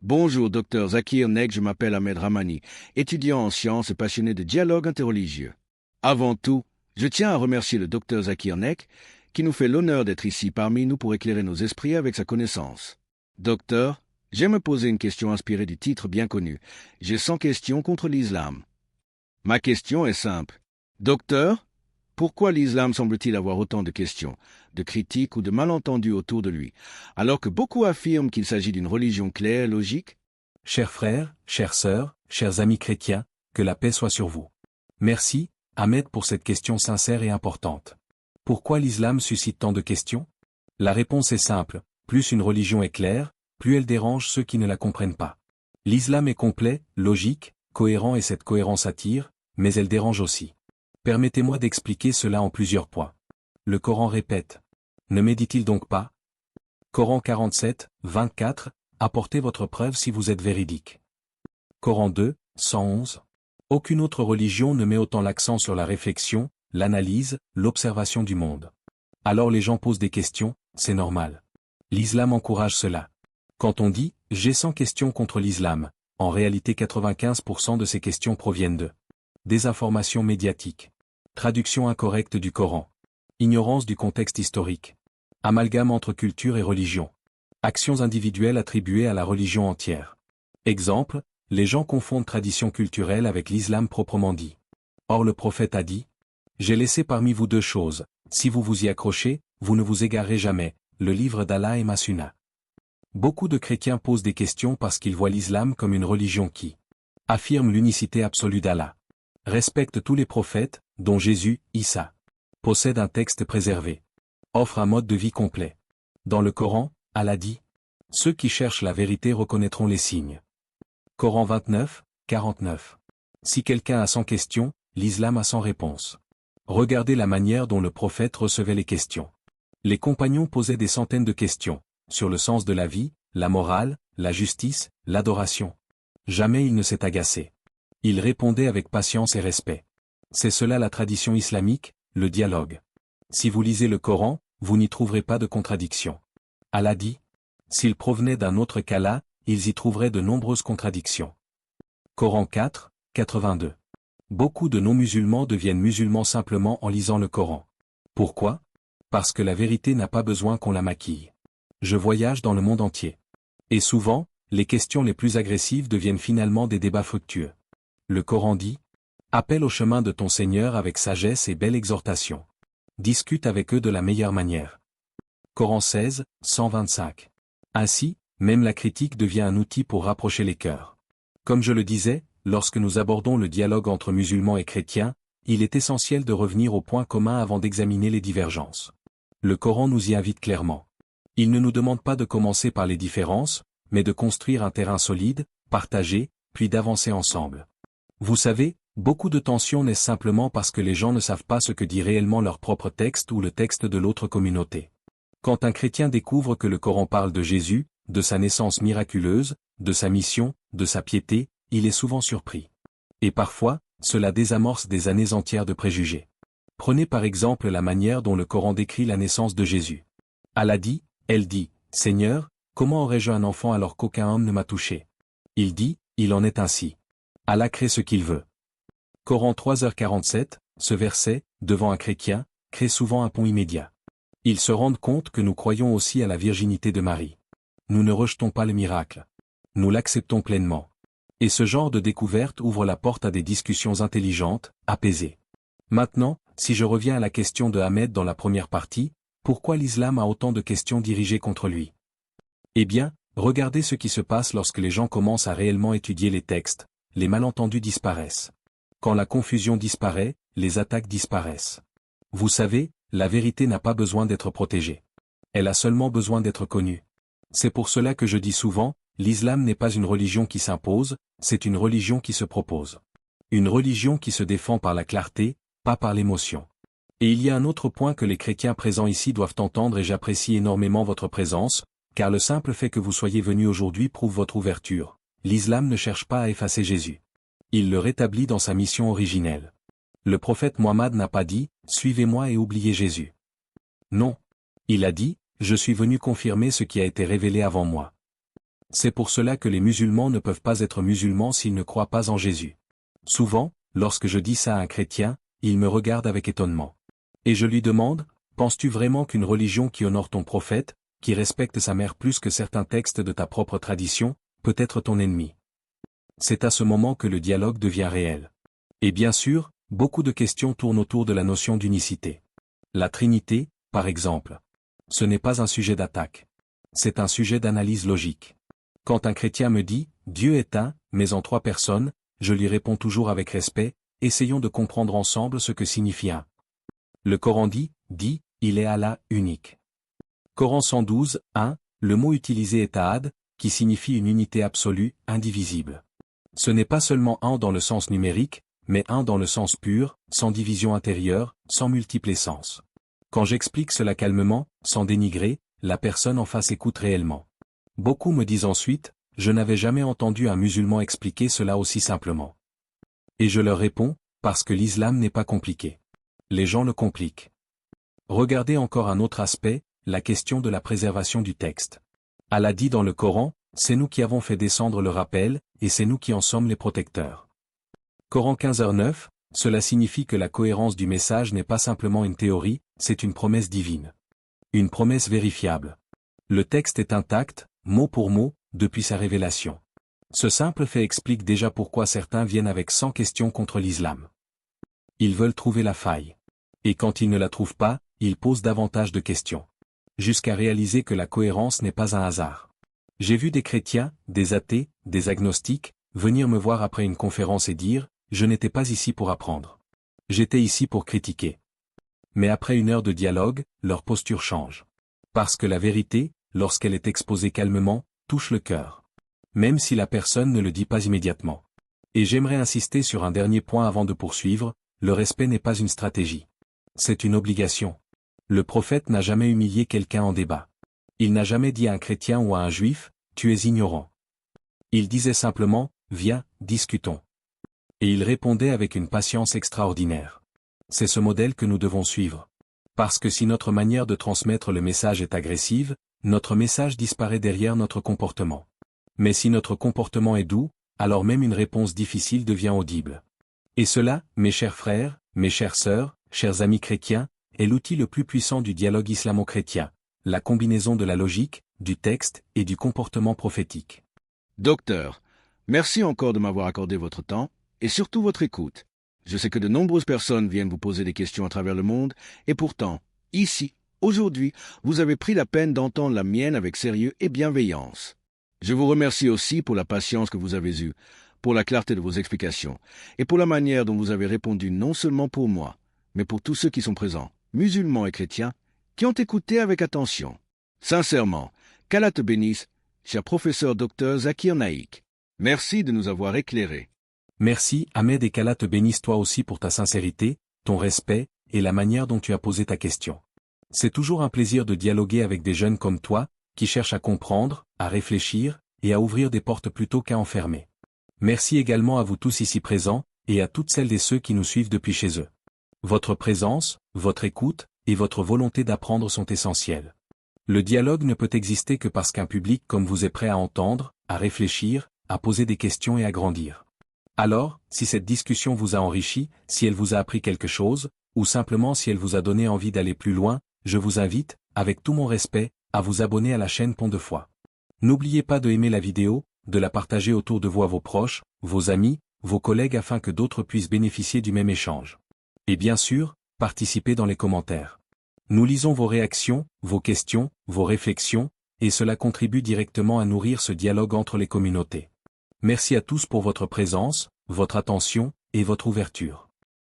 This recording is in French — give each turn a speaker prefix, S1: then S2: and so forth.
S1: Bonjour, docteur Zakir Nek, je m'appelle Ahmed Ramani, étudiant en sciences et passionné de dialogue interreligieux. Avant tout, je tiens à remercier le docteur Zakir Nek, qui nous fait l'honneur d'être ici parmi nous pour éclairer nos esprits avec sa connaissance. Docteur, j'aime me poser une question inspirée du titre bien connu. J'ai 100 questions contre l'islam. Ma question est simple. Docteur, pourquoi l'islam semble-t-il avoir autant de questions, de critiques ou de malentendus autour de lui, alors que beaucoup affirment qu'il s'agit d'une religion claire et logique?
S2: Chers frères, chères sœurs, chers amis chrétiens, que la paix soit sur vous. Merci, Ahmed, pour cette question sincère et importante. Pourquoi l'islam suscite tant de questions? La réponse est simple, plus une religion est claire, plus elle dérange ceux qui ne la comprennent pas. L'islam est complet, logique, cohérent et cette cohérence attire, mais elle dérange aussi. Permettez-moi d'expliquer cela en plusieurs points. Le Coran répète. Ne médit-il donc pas? Coran 47, 24, apportez votre preuve si vous êtes véridique. Coran 2, 111. Aucune autre religion ne met autant l'accent sur la réflexion, l'analyse, l'observation du monde. Alors les gens posent des questions, c'est normal. L'islam encourage cela. Quand on dit « j'ai 100 questions contre l'islam », en réalité 95% de ces questions proviennent de désinformation médiatique, traduction incorrecte du Coran, ignorance du contexte historique, amalgame entre culture et religion, actions individuelles attribuées à la religion entière. Exemple, les gens confondent tradition culturelle avec l'islam proprement dit. Or le prophète a dit « J'ai laissé parmi vous deux choses, si vous vous y accrochez, vous ne vous égarerez jamais, le livre d'Allah et ma sunna. » Beaucoup de chrétiens posent des questions parce qu'ils voient l'islam comme une religion qui affirme l'unicité absolue d'Allah, respecte tous les prophètes, dont Jésus, Issa, possède un texte préservé, offre un mode de vie complet. Dans le Coran, Allah dit « Ceux qui cherchent la vérité reconnaîtront les signes. » Coran 29, 49. Si quelqu'un a 100 questions, l'islam a 100 réponses. Regardez la manière dont le prophète recevait les questions. Les compagnons posaient des centaines de questions, sur le sens de la vie, la morale, la justice, l'adoration. Jamais il ne s'est agacé. Il répondait avec patience et respect. C'est cela la tradition islamique, le dialogue. Si vous lisez le Coran, vous n'y trouverez pas de contradiction. Allah dit, s'ils provenaient d'un autre qu'Allah, ils y trouveraient de nombreuses contradictions. Coran 4, 82. Beaucoup de non-musulmans deviennent musulmans simplement en lisant le Coran. Pourquoi? Parce que la vérité n'a pas besoin qu'on la maquille. Je voyage dans le monde entier. Et souvent, les questions les plus agressives deviennent finalement des débats fructueux. Le Coran dit, appelle au chemin de ton Seigneur avec sagesse et belle exhortation. Discute avec eux de la meilleure manière. Coran 16, 125. Ainsi, même la critique devient un outil pour rapprocher les cœurs. Comme je le disais, lorsque nous abordons le dialogue entre musulmans et chrétiens, il est essentiel de revenir au point commun avant d'examiner les divergences. Le Coran nous y invite clairement. Il ne nous demande pas de commencer par les différences, mais de construire un terrain solide, partager, puis d'avancer ensemble. Vous savez, beaucoup de tensions naissent simplement parce que les gens ne savent pas ce que dit réellement leur propre texte ou le texte de l'autre communauté. Quand un chrétien découvre que le Coran parle de Jésus, de sa naissance miraculeuse, de sa mission, de sa piété, il est souvent surpris. Et parfois, cela désamorce des années entières de préjugés. Prenez par exemple la manière dont le Coran décrit la naissance de Jésus. Allah dit, elle dit, Seigneur, comment aurais-je un enfant alors qu'aucun homme ne m'a touché? Il dit, il en est ainsi. Allah crée ce qu'il veut. Coran 3h47, ce verset, devant un chrétien, crée souvent un pont immédiat. Ils se rendent compte que nous croyons aussi à la virginité de Marie. Nous ne rejetons pas le miracle. Nous l'acceptons pleinement. Et ce genre de découverte ouvre la porte à des discussions intelligentes, apaisées. Maintenant, si je reviens à la question de Ahmed dans la première partie, pourquoi l'islam a autant de questions dirigées contre lui? Eh bien, regardez ce qui se passe lorsque les gens commencent à réellement étudier les textes, les malentendus disparaissent. Quand la confusion disparaît, les attaques disparaissent. Vous savez, la vérité n'a pas besoin d'être protégée. Elle a seulement besoin d'être connue. C'est pour cela que je dis souvent, l'islam n'est pas une religion qui s'impose, c'est une religion qui se propose. Une religion qui se défend par la clarté, pas par l'émotion. Et il y a un autre point que les chrétiens présents ici doivent entendre et j'apprécie énormément votre présence, car le simple fait que vous soyez venus aujourd'hui prouve votre ouverture. L'islam ne cherche pas à effacer Jésus. Il le rétablit dans sa mission originelle. Le prophète Mohammed n'a pas dit « Suivez-moi et oubliez Jésus ». Non. Il a dit « Je suis venu confirmer ce qui a été révélé avant moi ». C'est pour cela que les musulmans ne peuvent pas être musulmans s'ils ne croient pas en Jésus. Souvent, lorsque je dis ça à un chrétien, il me regarde avec étonnement. Et je lui demande, penses-tu vraiment qu'une religion qui honore ton prophète, qui respecte sa mère plus que certains textes de ta propre tradition, peut être ton ennemi? C'est à ce moment que le dialogue devient réel. Et bien sûr, beaucoup de questions tournent autour de la notion d'unicité. La Trinité, par exemple. Ce n'est pas un sujet d'attaque. C'est un sujet d'analyse logique. Quand un chrétien me dit « Dieu est un, mais en 3 personnes », je lui réponds toujours avec respect, essayons de comprendre ensemble ce que signifie un. Le Coran dit « Il est Allah, unique ». Coran 112, 1, le mot utilisé est ahad, qui signifie une unité absolue, indivisible. Ce n'est pas seulement un dans le sens numérique, mais un dans le sens pur, sans division intérieure, sans multiples essences. Quand j'explique cela calmement, sans dénigrer, la personne en face écoute réellement. Beaucoup me disent ensuite, je n'avais jamais entendu un musulman expliquer cela aussi simplement. Et je leur réponds, parce que l'islam n'est pas compliqué. Les gens le compliquent. Regardez encore un autre aspect, la question de la préservation du texte. Allah dit dans le Coran, c'est nous qui avons fait descendre le rappel, et c'est nous qui en sommes les protecteurs. Coran 15h9, cela signifie que la cohérence du message n'est pas simplement une théorie, c'est une promesse divine. Une promesse vérifiable. Le texte est intact, mot pour mot, depuis sa révélation. Ce simple fait explique déjà pourquoi certains viennent avec 100 questions contre l'islam. Ils veulent trouver la faille. Et quand ils ne la trouvent pas, ils posent davantage de questions. Jusqu'à réaliser que la cohérence n'est pas un hasard. J'ai vu des chrétiens, des athées, des agnostiques, venir me voir après une conférence et dire, je n'étais pas ici pour apprendre. J'étais ici pour critiquer. Mais après 1 heure de dialogue, leur posture change. Parce que la vérité, lorsqu'elle est exposée calmement, touche le cœur. Même si la personne ne le dit pas immédiatement. Et j'aimerais insister sur un dernier point avant de poursuivre, le respect n'est pas une stratégie. C'est une obligation. Le prophète n'a jamais humilié quelqu'un en débat. Il n'a jamais dit à un chrétien ou à un juif, tu es ignorant. Il disait simplement, viens, discutons. Et il répondait avec une patience extraordinaire. C'est ce modèle que nous devons suivre. Parce que si notre manière de transmettre le message est agressive, notre message disparaît derrière notre comportement. Mais si notre comportement est doux, alors même une réponse difficile devient audible. Et cela, mes chers frères, mes chères sœurs, chers amis chrétiens, est l'outil le plus puissant du dialogue islamo-chrétien, la combinaison de la logique, du texte et du comportement prophétique.
S1: Docteur, merci encore de m'avoir accordé votre temps et surtout votre écoute. Je sais que de nombreuses personnes viennent vous poser des questions à travers le monde et pourtant, ici, aujourd'hui, vous avez pris la peine d'entendre la mienne avec sérieux et bienveillance. Je vous remercie aussi pour la patience que vous avez eue, pour la clarté de vos explications et pour la manière dont vous avez répondu non seulement pour moi, mais pour tous ceux qui sont présents, musulmans et chrétiens, qui ont écouté avec attention. Sincèrement, qu'Allah te bénisse, cher professeur Dr Zakir Naik. Merci de nous avoir éclairés.
S2: Merci, Ahmed, et qu'Allah te bénisse toi aussi pour ta sincérité, ton respect, et la manière dont tu as posé ta question. C'est toujours un plaisir de dialoguer avec des jeunes comme toi, qui cherchent à comprendre, à réfléchir, et à ouvrir des portes plutôt qu'à enfermer. Merci également à vous tous ici présents, et à toutes celles et ceux qui nous suivent depuis chez eux. Votre présence, votre écoute, et votre volonté d'apprendre sont essentielles. Le dialogue ne peut exister que parce qu'un public comme vous est prêt à entendre, à réfléchir, à poser des questions et à grandir. Alors, si cette discussion vous a enrichi, si elle vous a appris quelque chose, ou simplement si elle vous a donné envie d'aller plus loin, je vous invite, avec tout mon respect, à vous abonner à la chaîne Pont de Foi. N'oubliez pas de aimer la vidéo, de la partager autour de vous à vos proches, vos amis, vos collègues afin que d'autres puissent bénéficier du même échange. Et bien sûr, participez dans les commentaires. Nous lisons vos réactions, vos questions, vos réflexions, et cela contribue directement à nourrir ce dialogue entre les communautés. Merci à tous pour votre présence, votre attention, et votre ouverture.